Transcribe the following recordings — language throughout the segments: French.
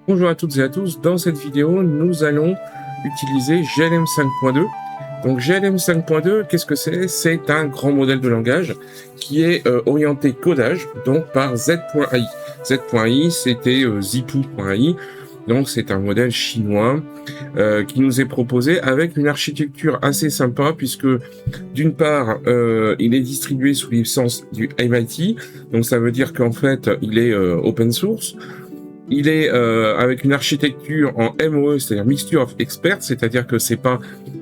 Bonjour à toutes et à tous, dans cette vidéo nous allons utiliser GLM 5.2. Donc GLM 5.2, qu'est-ce que c'est? C'est un grand modèle de langage qui est orienté codage, donc par Z.ai. Z.ai c'était Zipu.ai, donc c'est un modèle chinois qui nous est proposé avec une architecture assez sympa puisque d'une part il est distribué sous licence du MIT, donc ça veut dire qu'en fait il est open source. Il est avec une architecture en MOE, c'est-à-dire Mixture of Experts, c'est-à-dire que c'est pas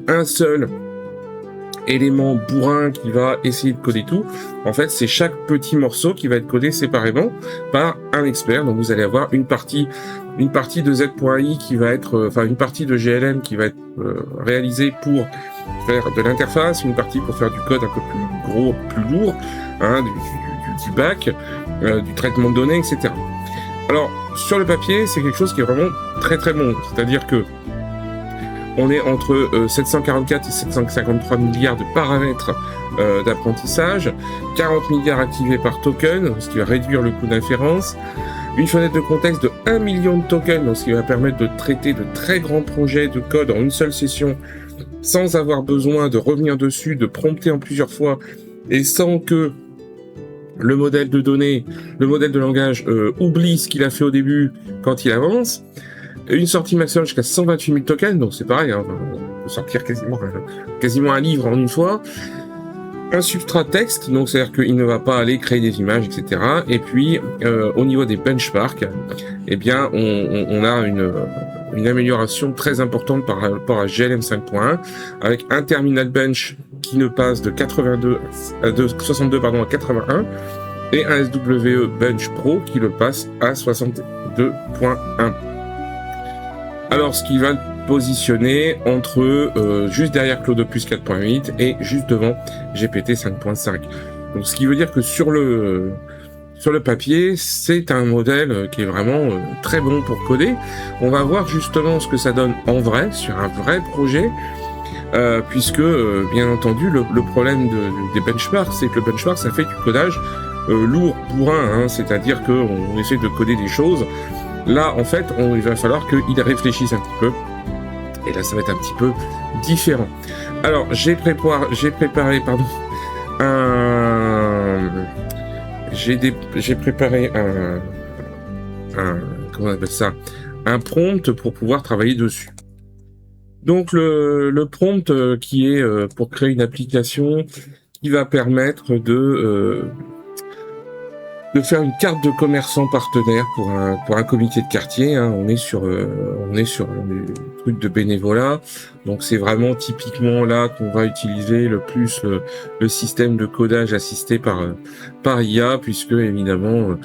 un seul élément bourrin qui va essayer de coder tout. En fait, c'est chaque petit morceau qui va être codé séparément par un expert. Donc vous allez avoir une partie de Z.ai qui va être, une partie de GLM qui va être réalisée pour faire de l'interface, une partie pour faire du code un peu plus gros, plus lourd, hein, du back, du traitement de données, etc. Alors, sur le papier, c'est quelque chose qui est vraiment très très bon. C'est-à-dire que on est entre 744 et 753 milliards de paramètres d'apprentissage, 40 milliards activés par token, ce qui va réduire le coût d'inférence, une fenêtre de contexte de 1 million de tokens, donc ce qui va permettre de traiter de très grands projets de code en une seule session, sans avoir besoin de revenir dessus, de prompter en plusieurs fois, et sans que le modèle de données, le modèle de langage oublie ce qu'il a fait au début quand il avance. Une sortie maximum jusqu'à 128 000 tokens, donc c'est pareil, hein, on peut sortir quasiment un livre en une fois. Un substrat texte, donc c'est-à-dire qu'il ne va pas aller créer des images, etc. Et puis, au niveau des benchmarks, eh bien, on a une amélioration très importante par rapport à GLM 5.1, avec un terminal bench qui ne passe de 62 à 81, et un SWE Bench Pro qui le passe à 62.1. Alors, ce qui va positionner entre juste derrière Cloudopus 4.8 et juste devant GPT 5.5. Donc, ce qui veut dire que sur le papier, c'est un modèle qui est vraiment très bon pour coder. On va voir justement ce que ça donne en vrai, sur un vrai projet, puisque, bien entendu, le problème des benchmarks, c'est que le benchmark, ça fait du codage lourd, bourrin, hein, c'est-à-dire qu'on essaie de coder des choses. Là, en fait, il va falloir qu'il réfléchisse un petit peu. Et là, ça va être un petit peu différent. Alors, j'ai préparé comment on appelle ça, un prompt pour pouvoir travailler dessus. Donc, le prompt qui est pour créer une application qui va permettre de faire une carte de commerçant partenaire pour un comité de quartier, hein. On est sur un truc de bénévolat, donc c'est vraiment typiquement là qu'on va utiliser le plus le système de codage assisté par IA, puisque évidemment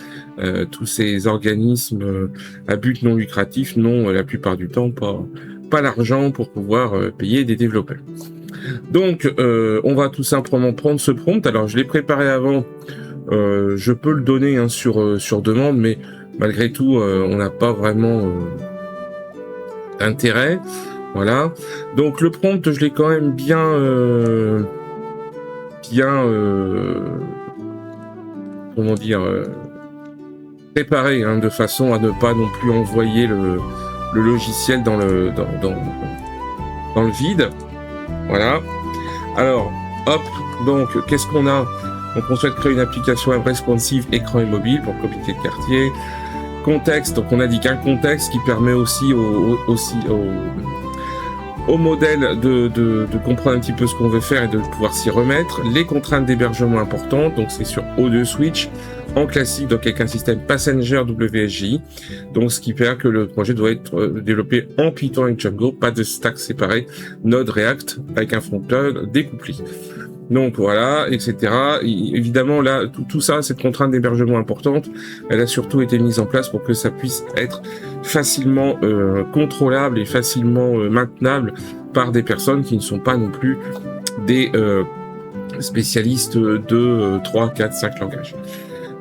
tous ces organismes à but non lucratif n'ont la plupart du temps pas l'argent pour pouvoir payer des développeurs. Donc on va tout simplement prendre ce prompt. Alors je l'ai préparé avant. Je peux le donner hein, sur demande, mais malgré tout, on n'a pas vraiment d'intérêt. Voilà. Donc le prompt, je l'ai quand même bien comment dire, préparé, hein, de façon à ne pas non plus envoyer le logiciel dans le vide. Voilà. Alors, hop. Donc, qu'est-ce qu'on a? Donc on souhaite créer une application web responsive écran et mobile pour le comité de quartier. Contexte, donc on a dit qu'un contexte qui permet aussi au modèle de comprendre un petit peu ce qu'on veut faire et de pouvoir s'y remettre. Les contraintes d'hébergement importantes, donc c'est sur O2 Switch, en classique, donc avec un système Passenger WSGI, donc ce qui permet que le projet doit être développé en Python et Django, pas de stack séparé, Node React avec un front-end découplé. Donc voilà, etc. Évidemment, là, tout ça, cette contrainte d'hébergement importante, elle a surtout été mise en place pour que ça puisse être facilement contrôlable et facilement maintenable par des personnes qui ne sont pas non plus des spécialistes de 3, 4, 5 langages.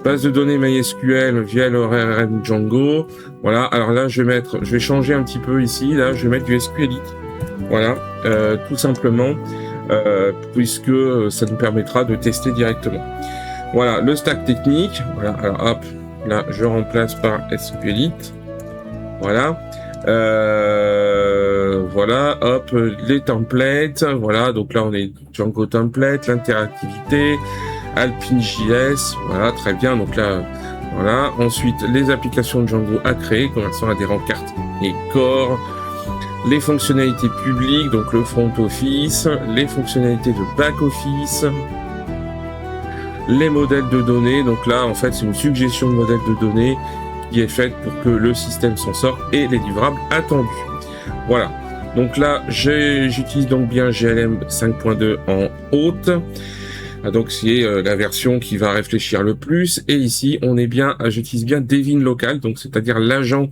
Base de données MySQL via l'ORM Django. Voilà, alors là, je vais changer un petit peu ici. Là, je vais mettre du SQLite. Voilà, tout simplement. Puisque ça nous permettra de tester directement. Voilà, le stack technique. Voilà, alors hop, là je remplace par SQLite. Voilà. Voilà, hop, les templates, voilà, donc là on est Django template, l'interactivité, AlpineJS, voilà, très bien, donc là, voilà. Ensuite, les applications de Django à créer, conversion adhérent carte et core, les fonctionnalités publiques, donc le front office, les fonctionnalités de back office, les modèles de données, donc là, en fait, c'est une suggestion de modèle de données qui est faite pour que le système s'en sorte et les livrables attendus. Voilà. Donc là, j'utilise donc bien GLM 5.2 en haute. Donc c'est la version qui va réfléchir le plus. Et ici, j'utilise bien Devin Local, donc c'est-à-dire l'agent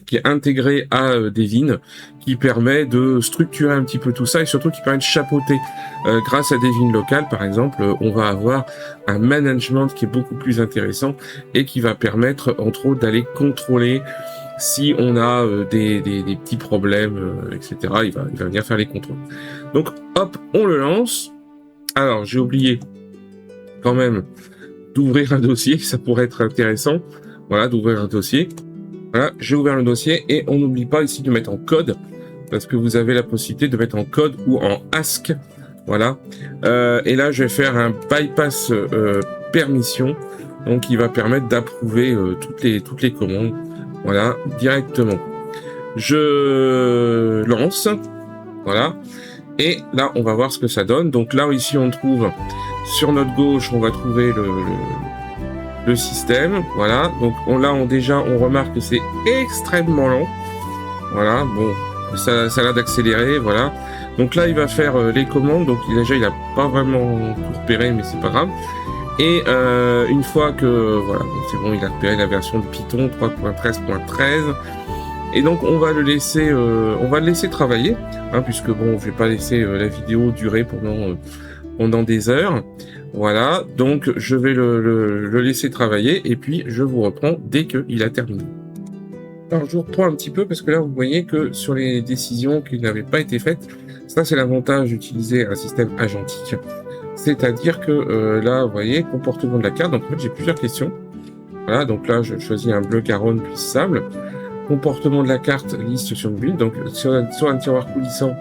qui est intégré à Devin, qui permet de structurer un petit peu tout ça et surtout qui permet de chapeauter. Grâce à Devin Local, par exemple, on va avoir un management qui est beaucoup plus intéressant et qui va permettre, entre autres, d'aller contrôler si on a des petits problèmes, etc. Il va venir faire les contrôles. Donc, hop, on le lance. Alors, j'ai oublié quand même d'ouvrir un dossier, ça pourrait être intéressant. Voilà, d'ouvrir un dossier. Voilà, j'ai ouvert le dossier et on n'oublie pas ici de mettre en code parce que vous avez la possibilité de mettre en code ou en ASC. Voilà. Et là, je vais faire un bypass permission, donc qui va permettre d'approuver toutes les commandes. Voilà, directement. Je lance. Voilà. Et là, on va voir ce que ça donne. Donc là, ici, on trouve sur notre gauche, on va trouver le système. Voilà. Donc là, on remarque que c'est extrêmement lent. Voilà. Bon, ça a l'air d'accélérer. Voilà. Donc là, il va faire les commandes. Donc déjà, il n'a pas vraiment tout repéré, mais c'est pas grave. Et une fois que voilà, c'est bon, il a repéré la version de Python 3.13.13. Et donc on va le laisser travailler, hein, puisque bon, je vais pas laisser la vidéo durer pendant des heures. Voilà, donc je vais le laisser travailler et puis je vous reprends dès qu'il a terminé. Alors je vous reprends un petit peu parce que là vous voyez que sur les décisions qui n'avaient pas été faites, ça c'est l'avantage d'utiliser un système agentique. C'est-à-dire que là, vous voyez, comportement de la carte. Donc en fait, j'ai plusieurs questions. Voilà, donc là, je choisis un bleu caronne puis sable. Comportement de la carte, liste sur une bulle. Donc sur un tiroir coulissant,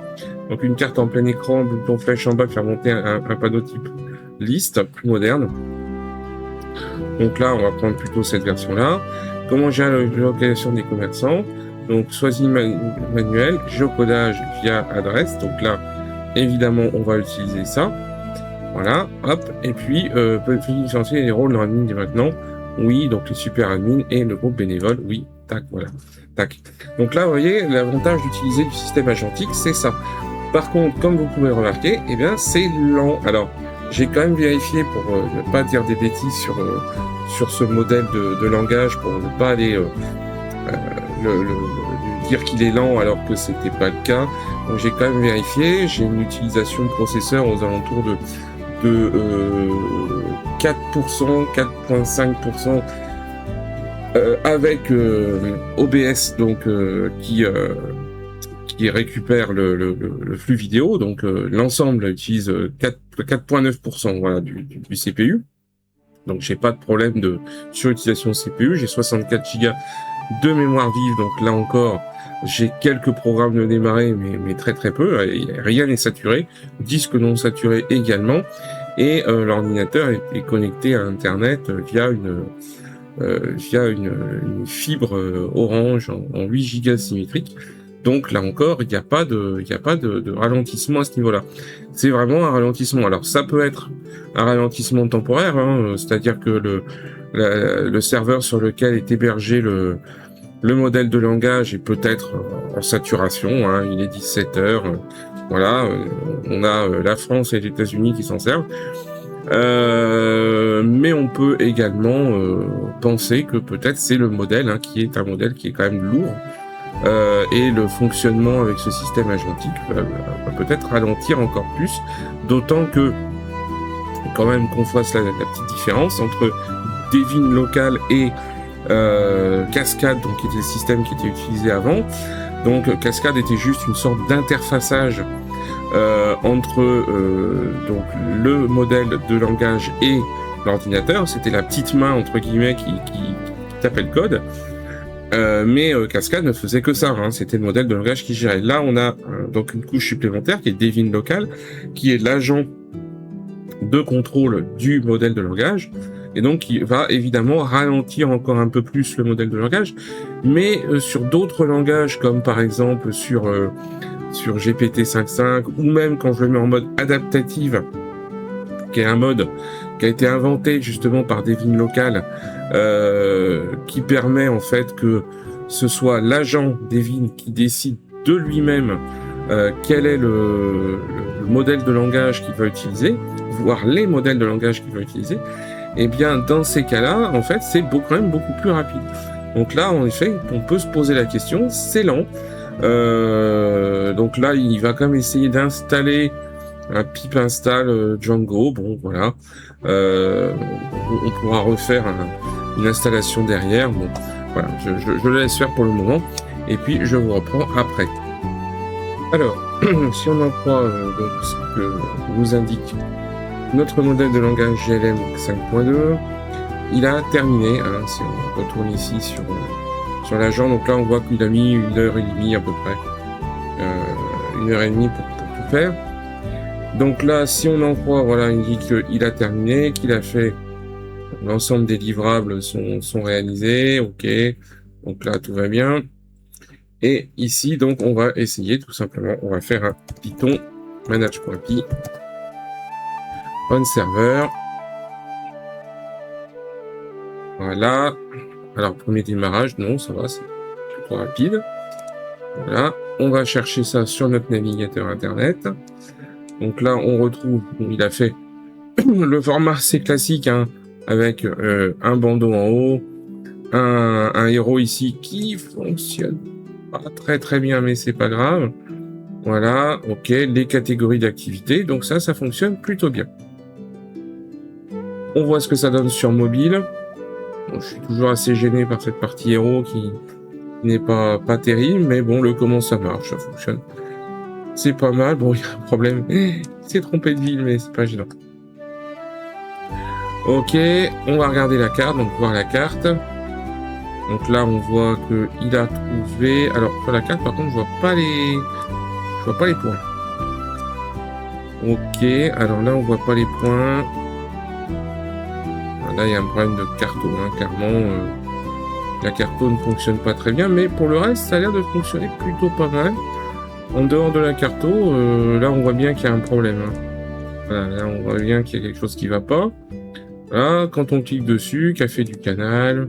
donc une carte en plein écran, bouton flèche en bas, faire monter un panneau type liste, plus moderne. Donc là, on va prendre plutôt cette version-là. Comment gérer la localisation des commerçants? Donc choisis manuel, géocodage via adresse. Donc là, évidemment, on va utiliser ça. Voilà, hop, et puis peut-il différencier les rôles dans l'admin dès maintenant? Oui, donc les super admins et le groupe bénévole, oui, tac, voilà, tac. Donc là, vous voyez, l'avantage d'utiliser du système agentique, c'est ça. Par contre, comme vous pouvez remarquer, eh bien, c'est lent. Alors, j'ai quand même vérifié pour ne pas dire des bêtises sur ce modèle de langage, pour ne pas aller dire qu'il est lent alors que c'était pas le cas. Donc j'ai quand même vérifié, j'ai une utilisation de processeur aux alentours de 4%, 4,5% avec OBS donc qui récupère le flux vidéo, donc l'ensemble utilise 4,9% voilà, du CPU. Donc j'ai pas de problème de surutilisation de CPU, j'ai 64 Go de mémoire vive, donc là encore j'ai quelques programmes de démarrer, mais très très peu, rien n'est saturé, disque non saturé également, et l'ordinateur est connecté à Internet via une fibre Orange en 8 Go symétrique. Donc là encore, il n'y a pas de ralentissement à ce niveau-là. C'est vraiment un ralentissement. Alors ça peut être un ralentissement temporaire, hein, c'est-à-dire que le serveur sur lequel est hébergé le modèle de langage est peut-être en saturation, hein, il est 17 heures, voilà, on a la France et les États-Unis qui s'en servent. Mais on peut également penser que peut-être c'est le modèle, hein, qui est un modèle qui est quand même lourd, et le fonctionnement avec ce système agentique va peut-être ralentir encore plus, d'autant que quand même qu'on fasse la petite différence entre Devin Local et Cascade, donc qui était le système qui était utilisé avant. Donc Cascade était juste une sorte d'interfaçage entre donc le modèle de langage et l'ordinateur. C'était la petite main entre guillemets qui tapait le code. Mais Cascade ne faisait que ça, hein, c'était le modèle de langage qui gérait. Là, on a donc une couche supplémentaire qui est Devin Local, qui est l'agent de contrôle du modèle de langage, et donc qui va évidemment ralentir encore un peu plus le modèle de langage, mais sur d'autres langages, comme par exemple sur GPT-5.5, ou même quand je le mets en mode adaptative, qui est un mode qui a été inventé justement par Devin Local, qui permet en fait que ce soit l'agent Devin qui décide de lui-même quel est le modèle de langage qu'il va utiliser, voire les modèles de langage qu'il va utiliser. Et bien dans ces cas-là, en fait, c'est quand même beaucoup plus rapide. Donc là, en effet, on peut se poser la question, c'est lent. Donc là, il va quand même essayer d'installer un pip install Django. Bon, voilà. On pourra refaire une installation derrière. Bon, voilà, je le laisse faire pour le moment. Et puis, je vous reprends après. Alors, si on en croit donc ce que vous indique notre modèle de langage GLM 5.2, il a terminé. Hein, si on retourne ici sur l'agent, donc là, on voit qu'il a mis 1h30 à peu près. 1h30 pour tout faire. Donc là, si on en croit, voilà, il dit qu'il a terminé, qu'il a fait l'ensemble des livrables sont réalisés, ok. Donc là, tout va bien. Et ici, donc, on va essayer tout simplement, on va faire un Python manage.py on server. Voilà. Alors, premier démarrage, non, ça va, c'est plutôt rapide. Voilà. On va chercher ça sur notre navigateur internet. Donc là, on retrouve, il a fait le format assez classique, hein, avec un bandeau en haut, un héros ici qui fonctionne pas très bien, mais c'est pas grave. Voilà, ok, les catégories d'activité, donc ça fonctionne plutôt bien. On voit ce que ça donne sur mobile. Bon, je suis toujours assez gêné par cette partie héros qui n'est pas terrible, mais bon, comment ça marche, ça fonctionne. C'est pas mal. Bon, il y a un problème. Il s'est trompé de ville, mais c'est pas gênant. Ok, on va regarder la carte, donc voir la carte. Donc là, on voit que il a trouvé. Alors sur la carte, par contre, je vois pas les points. Ok, alors là, on voit pas les points. Là, il y a un problème de carto, hein, clairement. La carto ne fonctionne pas très bien, mais pour le reste, ça a l'air de fonctionner plutôt pas mal. En dehors de la carto, là on voit bien qu'il y a un problème. Hein. Voilà, là on voit bien qu'il y a quelque chose qui va pas. Là, quand on clique dessus, café du canal.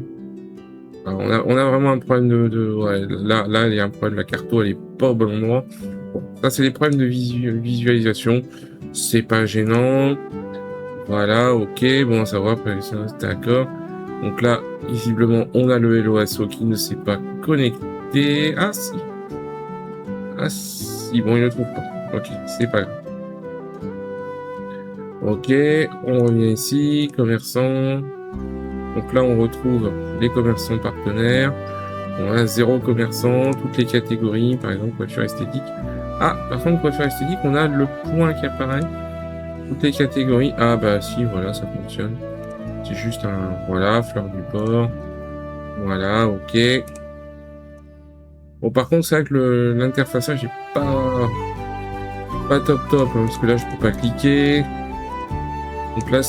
Alors, on a vraiment un problème ouais, là il y a un problème, la carto elle est pas au bon endroit. Bon, ça c'est des problèmes de visualisation. C'est pas gênant. Voilà, ok, bon ça va, d'accord. Donc là, visiblement, on a le LOASO qui ne s'est pas connecté. Ah si. Ah si, bon, il ne le trouve pas. Ok, c'est pas grave. Ok, on revient ici, commerçants. Donc là, on retrouve les commerçants partenaires. On a 0 commerçant, toutes les catégories, par exemple, coiffure esthétique. Ah, par contre, coiffure esthétique, on a le point qui apparaît. Toutes les catégories. Ah bah si, voilà, ça fonctionne. C'est juste un... Voilà, fleur du port. Voilà, ok. Bon, par contre, c'est vrai que l'interfaçage est pas top, hein, parce que là, je peux pas cliquer. Donc là,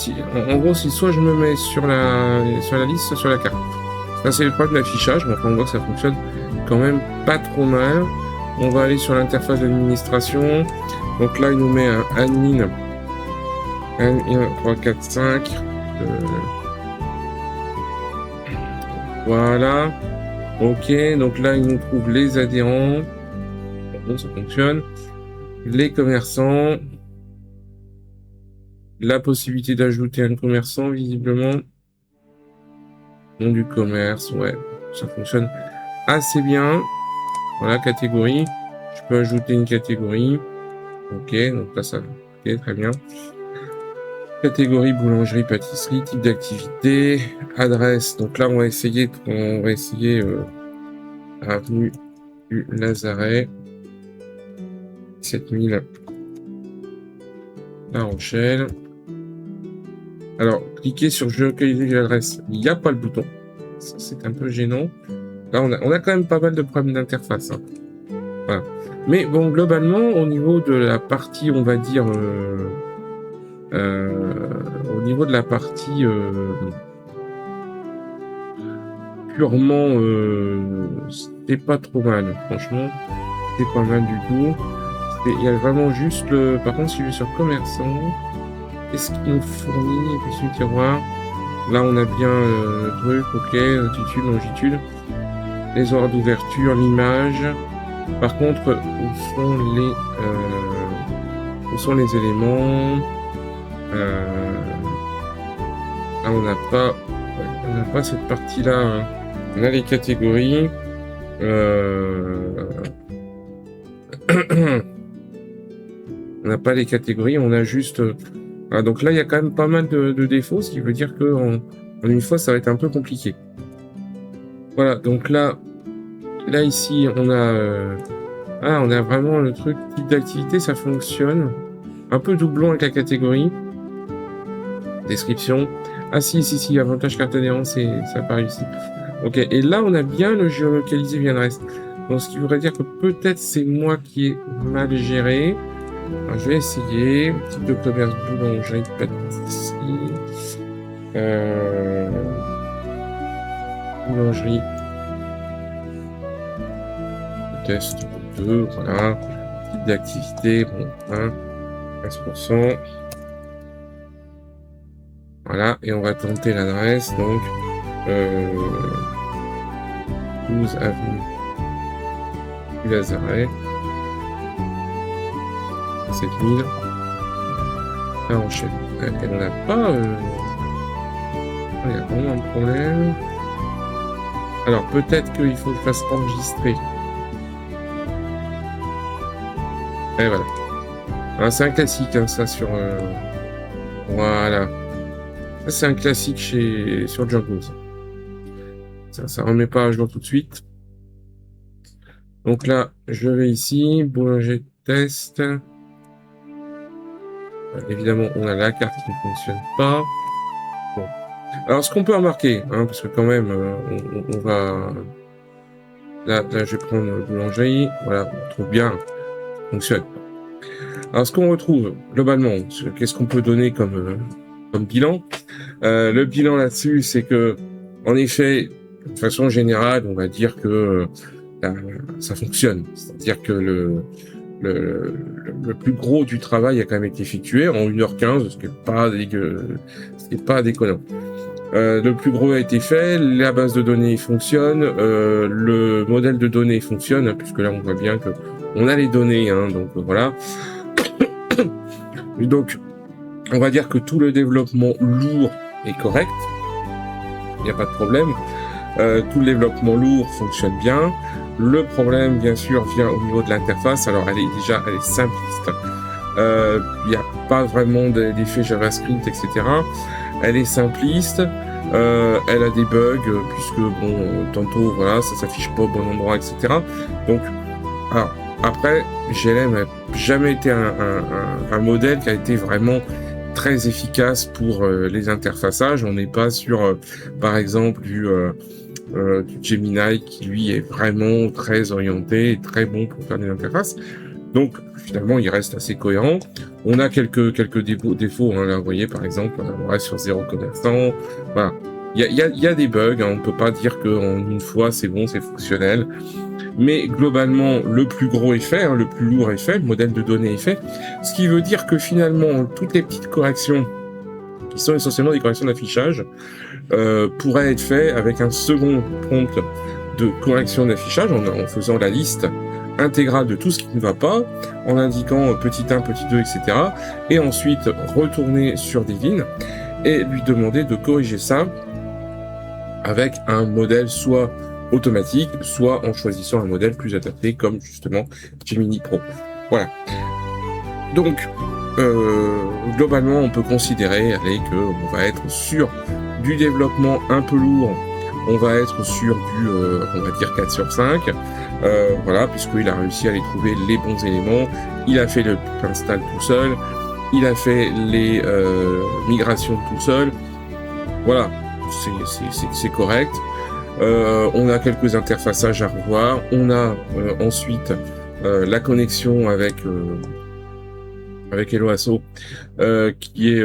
en gros, si soit je me mets sur la liste, soit sur la carte. Là, c'est le problème de l'affichage, mais enfin, on voit que ça fonctionne quand même pas trop mal. On va aller sur l'interface d'administration. Donc là, il nous met un admin 1, 3, 4, 5. Voilà. Ok, donc là, il nous trouve les adhérents. Bon, ça fonctionne. Les commerçants. La possibilité d'ajouter un commerçant, visiblement. Nom du commerce, ouais. Ça fonctionne assez bien. Voilà, catégorie. Je peux ajouter une catégorie. Ok, donc là, ça... Ok, très bien. Catégorie boulangerie, pâtisserie, type d'activité, adresse. Donc là, on va essayer avenue du Lazaret, 7000 La Rochelle. Alors, cliquez sur je localiser l'adresse. Il n'y a pas le bouton. C'est un peu gênant. Là, on a quand même pas mal de problèmes d'interface. Hein. Voilà. Mais bon, globalement, au niveau de la partie, on va dire, au niveau de la partie purement, c'était pas trop mal. Franchement, c'est pas mal du tout. Il y a vraiment juste le. Par contre, si je vais sur commerçant, qu'est-ce qu'il nous fournit? Et puis sur le tiroir. Là, on a bien le truc, ok, altitude, longitude, les horaires d'ouverture, l'image. Par contre, où sont les éléments? Là, on n'a pas cette partie-là. Hein. On a les catégories. On n'a pas les catégories, on a juste. Voilà, donc là, il y a quand même pas mal de défauts, ce qui veut dire que en une fois, ça va être un peu compliqué. Voilà, donc là ici, on a vraiment le truc type d'activité, ça fonctionne. Un peu doublon avec la catégorie. Description. Ah si, avantage carte adhérent, ça apparaît ici. Ok, et là, on a bien le géolocalisé bien le reste. Donc, ce qui voudrait dire que peut-être c'est moi qui ai mal géré. Alors, je vais essayer. Type de commerce, boulangerie, pâtisserie. Boulangerie. Test 2, voilà. Type d'activité, bon, 15%. Voilà, et on va tenter l'adresse, donc 12 avenue du Lazaret. 7000. Là, on enchaîne. Et on n'a pas... Il y a vraiment un problème. Alors, peut-être qu'il faut que je fasse enregistrer. Et voilà. Alors, c'est un classique, hein, ça, sur... Voilà. Ça, c'est un classique sur Django. Ça remet pas à jour tout de suite. Donc là, je vais ici, boulanger test. Évidemment, on a la carte qui ne fonctionne pas. Bon. Alors, ce qu'on peut remarquer, hein, parce que quand même, on va... Là, je vais prendre boulangerie. Voilà, on trouve bien. Ça fonctionne. Alors, ce qu'on retrouve, globalement, qu'est-ce qu'on peut donner comme bilan? Le bilan là-dessus, c'est que, en effet, de façon générale, on va dire que ça fonctionne. C'est-à-dire que le plus gros du travail a quand même été effectué en 1h15, ce qui n'est pas déconnant. Le plus gros a été fait, la base de données fonctionne, le modèle de données fonctionne, hein, puisque là on voit bien que on a les données, hein, donc voilà. Donc, on va dire que tout le développement lourd est correct, il n'y a pas de problème. Tout le développement lourd fonctionne bien. Le problème, bien sûr, vient au niveau de l'interface. Alors, elle est simpliste. Il n'y a pas vraiment d'effet JavaScript, etc. Elle est simpliste. Elle a des bugs, puisque, bon, tantôt, voilà, ça s'affiche pas au bon endroit, etc. Donc, alors, après, GLM n'a jamais été un modèle qui a été vraiment très efficace pour les interfaçages. On n'est pas sur, par exemple, du Gemini qui lui est vraiment très orienté et très bon pour faire des interfaces. Donc finalement il reste assez cohérent. On a quelques défauts, hein, là vous voyez par exemple on reste sur 0 commerçant. Voilà. Il y a des bugs, hein, on peut pas dire qu'en une fois c'est bon, c'est fonctionnel. Mais globalement le plus gros est fait, hein, le plus lourd est fait, le modèle de données est fait. Ce qui veut dire que finalement toutes les petites corrections qui sont essentiellement des corrections d'affichage pourrait être fait avec un second prompt de correction d'affichage en faisant la liste intégrale de tout ce qui ne va pas, en indiquant petit 1, petit 2, etc. Et ensuite retourner sur Devin et lui demander de corriger ça avec un modèle soit automatique, soit en choisissant un modèle plus adapté comme justement Gemini Pro. Voilà. Donc, globalement, on peut considérer qu'on va être sur du développement un peu lourd, on va être sur du, on va dire 4 sur 5, voilà, puisqu'il a réussi à aller trouver les bons éléments, il a fait le install tout seul, il a fait les migrations tout seul, voilà, c'est correct. On a quelques interfaçages à revoir. On a ensuite la connexion avec Helloasso qui est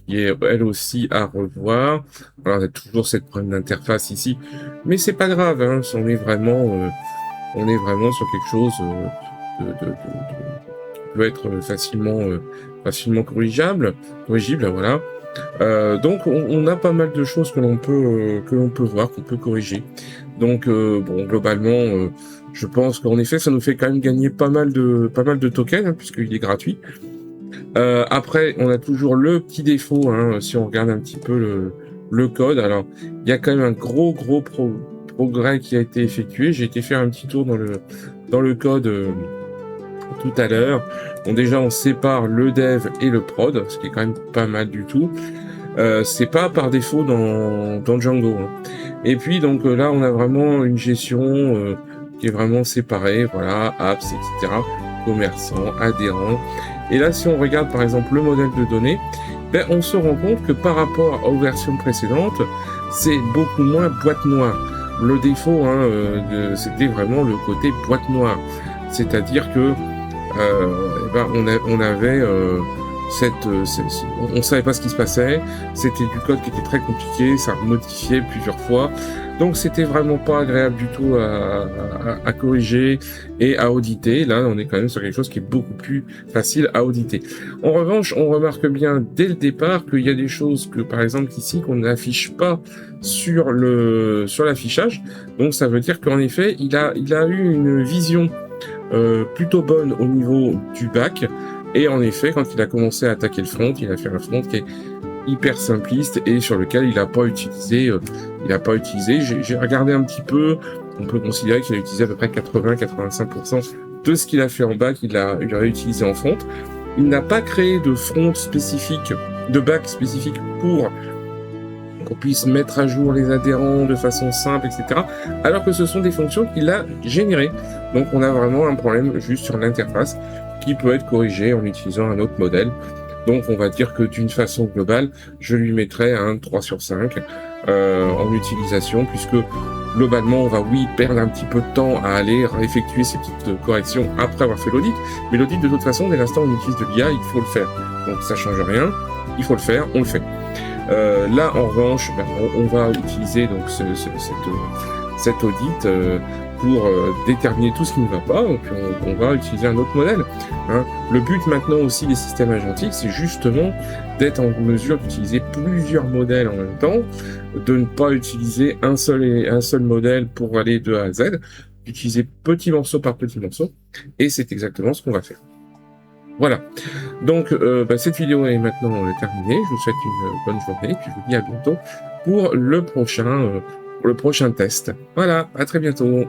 elle aussi à revoir. Alors, on a toujours cette problème d'interface ici, mais c'est pas grave, hein, on est vraiment sur quelque chose qui peut être facilement corrigible, voilà. Donc on a pas mal de choses que l'on peut voir, qu'on peut corriger. Donc bon, globalement, je pense qu'en effet, ça nous fait quand même gagner pas mal de tokens, hein, puisqu'il est gratuit. Après, on a toujours le petit défaut, hein, si on regarde un petit peu le code. Alors, il y a quand même un gros progrès qui a été effectué. J'ai été faire un petit tour dans le code tout à l'heure. Bon, déjà, on sépare le dev et le prod, ce qui est quand même pas mal du tout. C'est pas par défaut dans Django, hein. Et puis, donc là, on a vraiment une gestion qui est vraiment séparée. Voilà, apps, etc., commerçants, adhérents. Et là, si on regarde, par exemple, le modèle de données, ben, on se rend compte que par rapport aux versions précédentes, c'est beaucoup moins boîte noire. Le défaut, hein, c'était vraiment le côté boîte noire. C'est-à-dire que on avait on savait pas ce qui se passait, c'était du code qui était très compliqué, ça modifiait plusieurs fois, donc c'était vraiment pas agréable du tout à corriger et à auditer. Là, on est quand même sur quelque chose qui est beaucoup plus facile à auditer. En revanche, on remarque bien dès le départ qu'il y a des choses que, par exemple, ici, qu'on n'affiche pas sur l'affichage. Donc, ça veut dire qu'en effet, il a eu une vision plutôt bonne au niveau du back. Et en effet, quand il a commencé à attaquer le front, il a fait un front qui est hyper simpliste et sur lequel il n'a pas utilisé. J'ai regardé un petit peu. On peut considérer qu'il a utilisé à peu près 80-85% de ce qu'il a fait en back. Il aurait utilisé en front. Il n'a pas créé de front spécifique, de back spécifique pour qu'on puisse mettre à jour les adhérents de façon simple, etc. Alors que ce sont des fonctions qu'il a générées. Donc on a vraiment un problème juste sur l'interface qui peut être corrigé en utilisant un autre modèle. Donc on va dire que d'une façon globale, je lui mettrai un 3 sur 5 en utilisation, puisque globalement on va perdre un petit peu de temps à aller effectuer ces petites corrections après avoir fait l'audit. Mais l'audit de toute façon, dès l'instant où on utilise de l'IA, il faut le faire. Donc ça change rien, il faut le faire, on le fait. Là, en revanche, on va utiliser donc cet audit pour déterminer tout ce qui ne va pas. Donc, on va utiliser un autre modèle, hein. Le but maintenant aussi des systèmes agentiques, c'est justement d'être en mesure d'utiliser plusieurs modèles en même temps, de ne pas utiliser un seul modèle pour aller de A à Z, d'utiliser petit morceau par petit morceau, et c'est exactement ce qu'on va faire. Voilà, donc cette vidéo est maintenant terminée. Je vous souhaite une bonne journée, puis je vous dis à bientôt pour le prochain test. Voilà, à très bientôt.